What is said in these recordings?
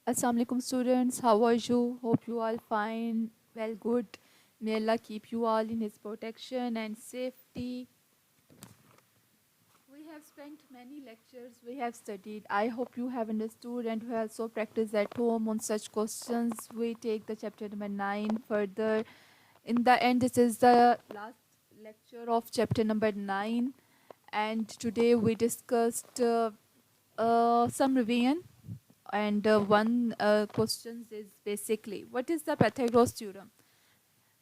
Assalamu alaikum students, how are you? Hope you all fine, well good. May Allah keep you all in His protection and safety. We have spent many lectures, we have studied. I hope you have understood and we also practice at home on such questions. We take the chapter number 9 further. In the end, this is the last lecture of chapter number 9, and today we discussed some revision, and one question is basically what is the Pythagoras theorem.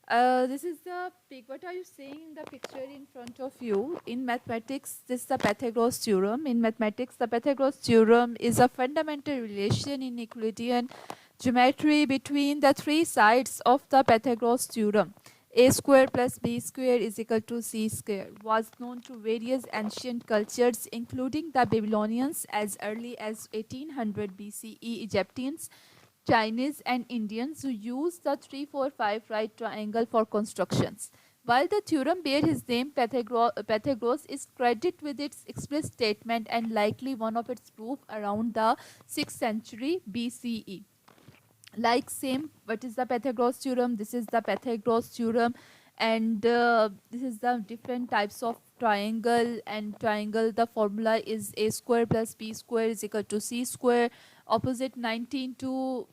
This is the what are you saying in the picture in front of you? In mathematics, this is the Pythagoras theorem. In mathematics, the Pythagoras theorem is a fundamental relation in Euclidean geometry between the three sides of the Pythagoras theorem. A square plus b square is equal to c square was known to various ancient cultures, including the Babylonians as early as 1800 BCE, Egyptians, Chinese, and Indians who use the 3-4-5 right triangle for constructions. While the theorem bears his name, Pythagoras is credited with its explicit statement and likely one of its proof around the 6th century BCE. Like same, what is the Pythagoras theorem? This is the Pythagoras theorem, and this is the different types of triangle. And triangle, the formula is a square plus b square is equal to c square. Opposite 19 to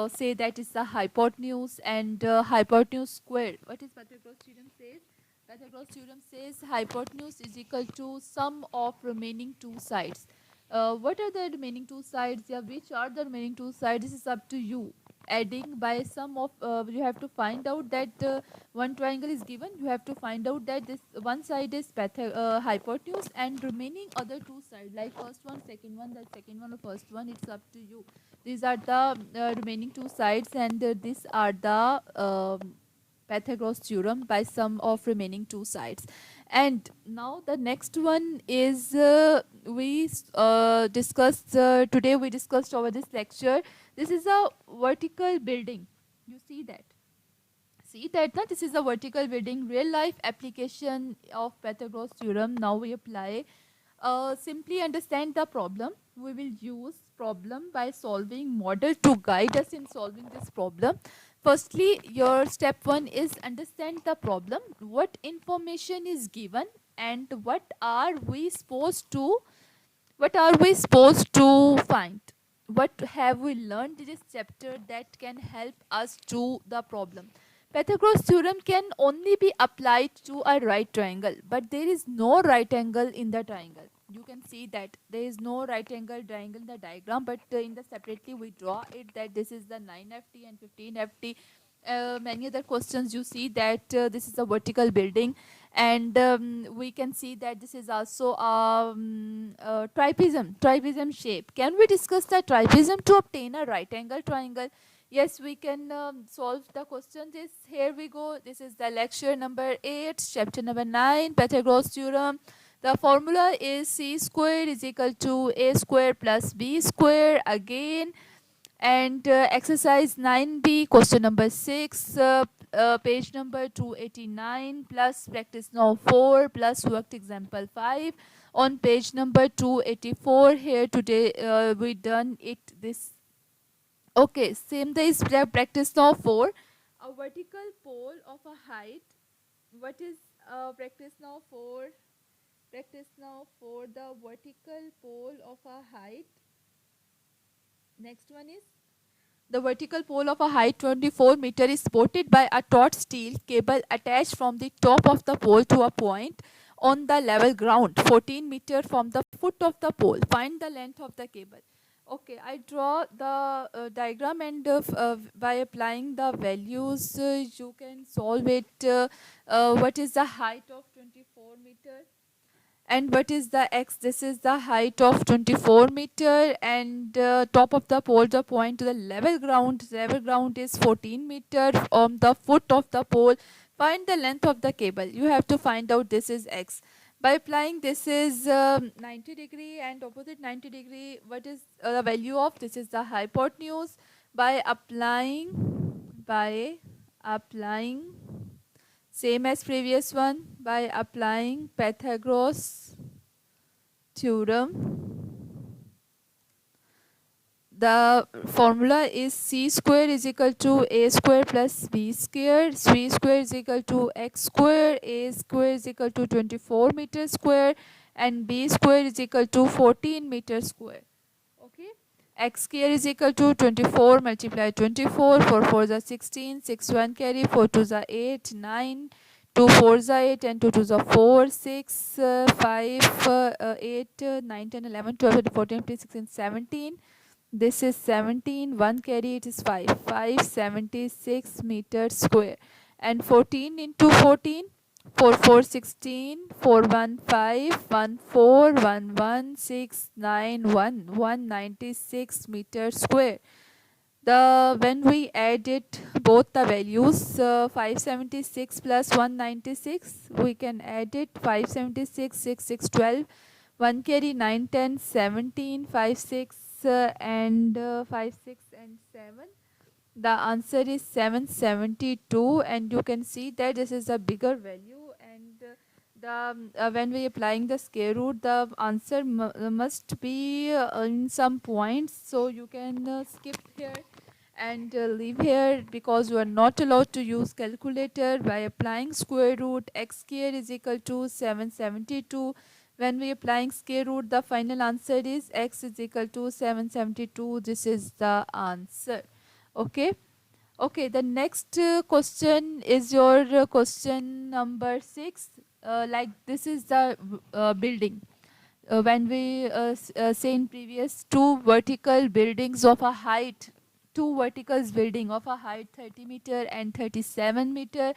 say that is the hypotenuse, and hypotenuse square. What is Pythagoras theorem says? Pythagoras theorem says hypotenuse is equal to sum of remaining two sides. What are the remaining two sides? Yeah, which are the remaining two sides? This is up to you. Adding by sum of, you have to find out that one triangle is given. You have to find out that this one side is hypotenuse, and remaining other two sides, like first one, second one, the second one, or first one. It's up to you. These are the remaining two sides, and these are the Pythagoras theorem by sum of remaining two sides. And now the next one is we discussed today. We discussed over this lecture. This is a vertical building. You see that? See that? Na? This is a vertical building. Real life application of Pythagoras theorem. Now we apply. Simply understand the problem. We will use problem by solving model to guide us in solving this problem. Firstly, your step one is understand the problem. What information is given and what are we supposed to find? What have we learned in this chapter that can help us to the problem? Pythagoras theorem can only be applied to a right triangle, but there is no right angle in the triangle. You can see that there is no right angle triangle in the diagram, but in the separately we draw it that this is the 9FT and 15FT. Many other questions you see that this is a vertical building, and we can see that this is also a trapezium shape. Can we discuss the trapezium to obtain a right angle triangle? Yes, we can solve the question. This here we go. This is the lecture number 8, chapter number 9, Pythagoras theorem. The formula is c square is equal to a square plus b square again. And exercise 9b, question number 6, page number 289, plus practice now 4, plus worked example 5 on page number 284. Here today we done it this. Okay, same day is practice now 4. A vertical pole of a height. What is practice now 4? Practice now for the vertical pole of a height. Next one is the vertical pole of a height 24 meter is supported by a taut steel cable attached from the top of the pole to a point on the level ground 14 meter from the foot of the pole. Find the length of the cable. Okay, I draw the diagram, and by applying the values you can solve it. What is the height of 24 meter? And what is the x? This is the height of 24 meter, and top of the pole, the point to the level ground. Level ground is 14 meter on the foot of the pole. Find the length of the cable. You have to find out this is x. By applying this is 90 degree and opposite 90 degree. What is the value of this is the hypotenuse. By applying same as previous one, by applying Pythagoras theorem, The formula is c square is equal to a square plus b square. C square is equal to x square. A square is equal to 24 meter square. And b square is equal to 14 meter square. Okay. X square is equal to 24 multiplied 24. 4 4 is 16. 6 1 carry. 4 2 is 8. 9. 2 4 is 8 and 2 2 is 4. 6 5 8 9 10 11 12 14 15 16 17. This is 17. 1 carry, it is 5. 576 meters square. And 14 into 14. 4 4 16. 4 1 5. 1 4 1 1 6 9 1. 196 meters square. When we added both the values, 576 plus 196, we can add it. 576 6 6 12. 1 carry 9 10 17 5 6 and 5 6 and 7. The answer is 772, and you can see that this is a bigger value. And when we applying the square root, the answer must be in some points, so you can skip here and leave here, because you are not allowed to use calculator. By applying square root, x square is equal to 772. When we applying square root, the final answer is x is equal to 772. This is the answer. Okay. Okay, the next question is your question number 6. Like this is the building. When we say in previous, two vertical buildings of a height, two verticals building of a height 30 meter and 37 meter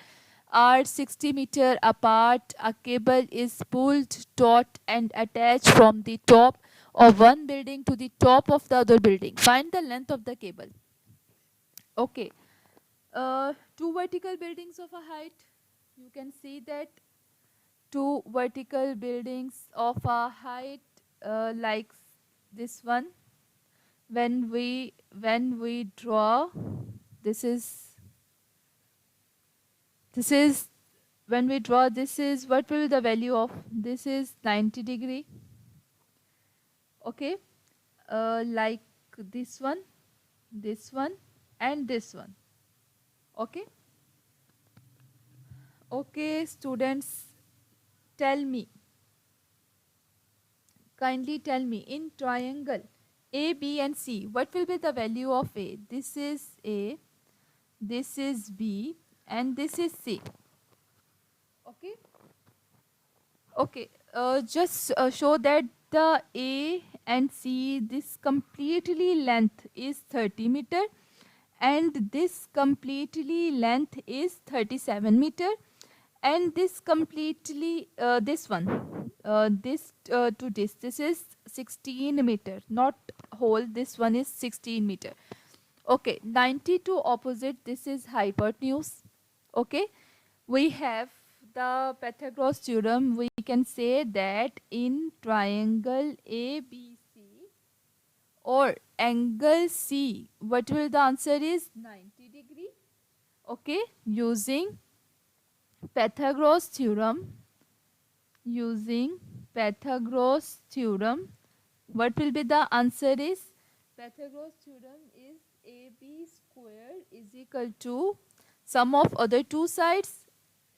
are 60 meter apart. A cable is pulled, taut and attached from the top of one building to the top of the other building. Find the length of the cable. Okay. Two vertical buildings of a height. You can see that two vertical buildings of a height like this one. When we draw, this is when we draw, this is what will be the value of this is 90 degree. Okay, like this one, and this one. Okay. Okay, students, tell me, kindly tell me, in triangle A, B and C, what will be the value of A? This is A, this is B and this is C. Okay. Okay, just show that the A and C, this completely length is 30 meter and this completely length is 37 meter, and this completely this one this to this is 16 meter, not whole, this one is 16 meter. Okay, 90 to opposite, this is hypotenuse. Okay, we have the Pythagoras theorem. We can say that in triangle ABC or angle C, what will the answer is 90 degree. Okay, using Pythagoras theorem, what will be the answer is, Pythagoras theorem is AB square is equal to sum of other two sides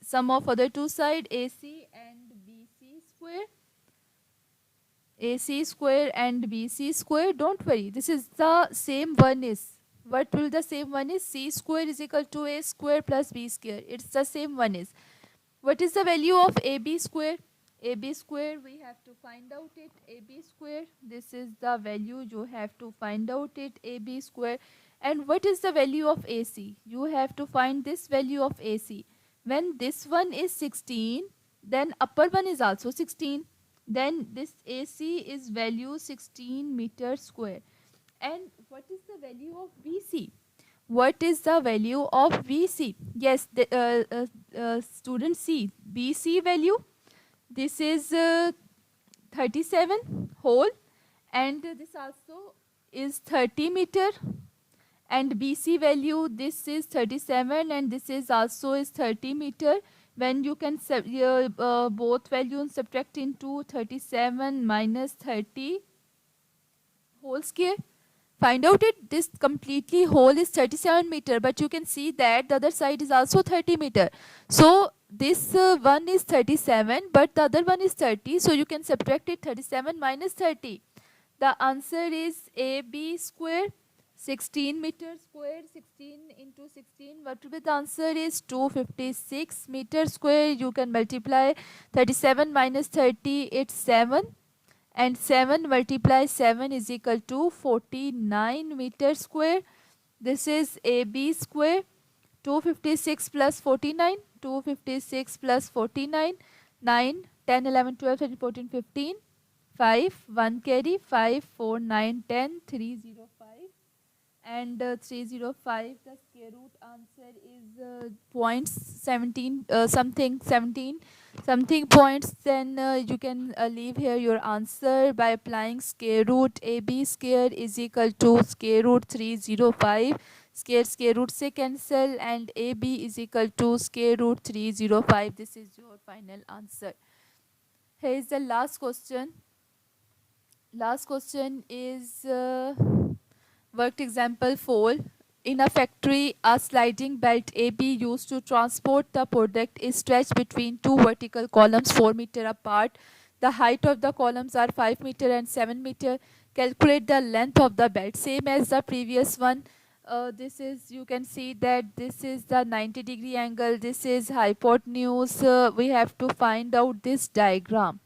AC and BC square. AC square and BC square. Don't worry, this is the same one is. What will the same one is? C square is equal to A square plus B square. It's the same one is. What is the value of AB square? AB square, we have to find out it. AB square, this is the value, you have to find out it, AB square. And what is the value of AC? You have to find this value of AC. When this one is 16, then upper one is also 16. Then this AC is value 16 meter square. And what is the value of BC? What is the value of BC? Yes, the student C, BC value, this is 37 whole, and this also is 30 meter, and BC value, this is 37 and this is also is 30 meter. When you can both values subtract into 37 minus 30 whole square, find out it. This completely whole is 37 meter, but you can see that the other side is also 30 meter. So this one is 37, but the other one is 30. So you can subtract it, 37 minus 30. The answer is AB square, 16 meter square. 16 into 16, what will be the answer is 256 meter square. You can multiply 37 minus 30, it's 7, and 7 multiplies 7 is equal to 49 meter square. This is AB square. 256 plus 49, 256 plus 49, 9, 10, 11, 12, 13, 14, 15, 5, 1 carry, 5, 4, 9, 10, 305, and 305, the square root answer is points 17 something 17 something points. Then you can leave here your answer by applying square root. AB square is equal to square root 305, square root से cancel, and AB is equal to square root 305. This is your final answer. Here is the last question. Last question is worked example 4. In a factory, a sliding belt AB used to transport the product is stretched between two vertical columns 4 meter apart. The height of the columns are 5 meter and 7 meter. Calculate the length of the belt. Same as the previous one. This is, you can see that this is the 90-degree angle. This is hypotenuse. We have to find out this diagram.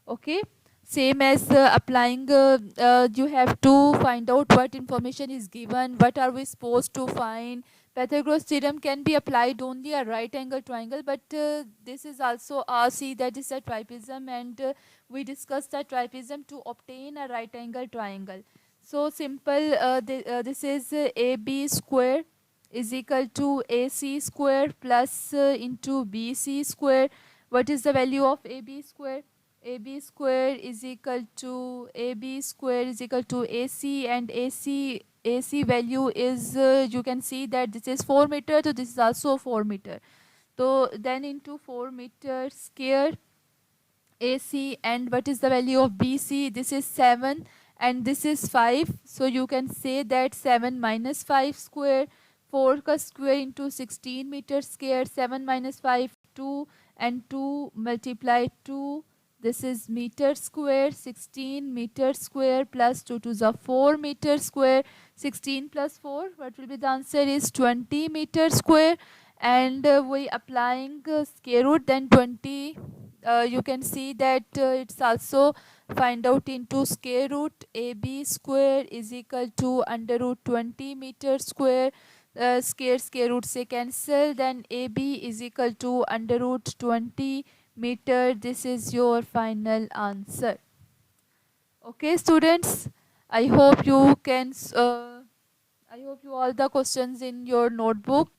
Okay, same as applying, you have to find out what information is given, what are we supposed to find. Pythagoras theorem can be applied only a right angle triangle, but this is also see that is a trapezium, and we discussed the trapezium to obtain a right angle triangle. So simple, this is AB square is equal to AC square plus into BC square. What is the value of AB square? AB square is equal to AC, and AC value is you can see that this is 4 meter, so this is also 4 meter. So then into 4 meter square AC, and what is the value of BC? This is 7 and this is 5. So you can say that 7 minus 5 square, 4 ka square into 16 meter square, 7 minus 5 2, and 2 multiply 2. This is meter square, 16 meter square plus 2 to the 4 meter square. 16 plus 4, what will be the answer is 20 meter square. And we applying square root, then 20, you can see that it's also find out into square root. AB square is equal to under root 20 meter square. Square root से cancel, then AB is equal to under root 20 meter. This is your final answer. Okay, students, I hope you can I hope you all the questions in your notebook.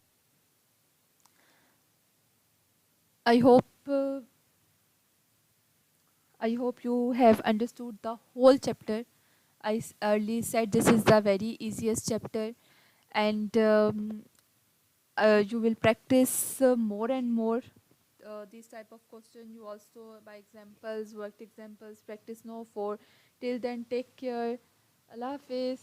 I hope you have understood the whole chapter. I early said this is the very easiest chapter, and you will practice more and more these type of question. You also by examples, worked examples, practice no for. Till then, take care. Allah Hafiz.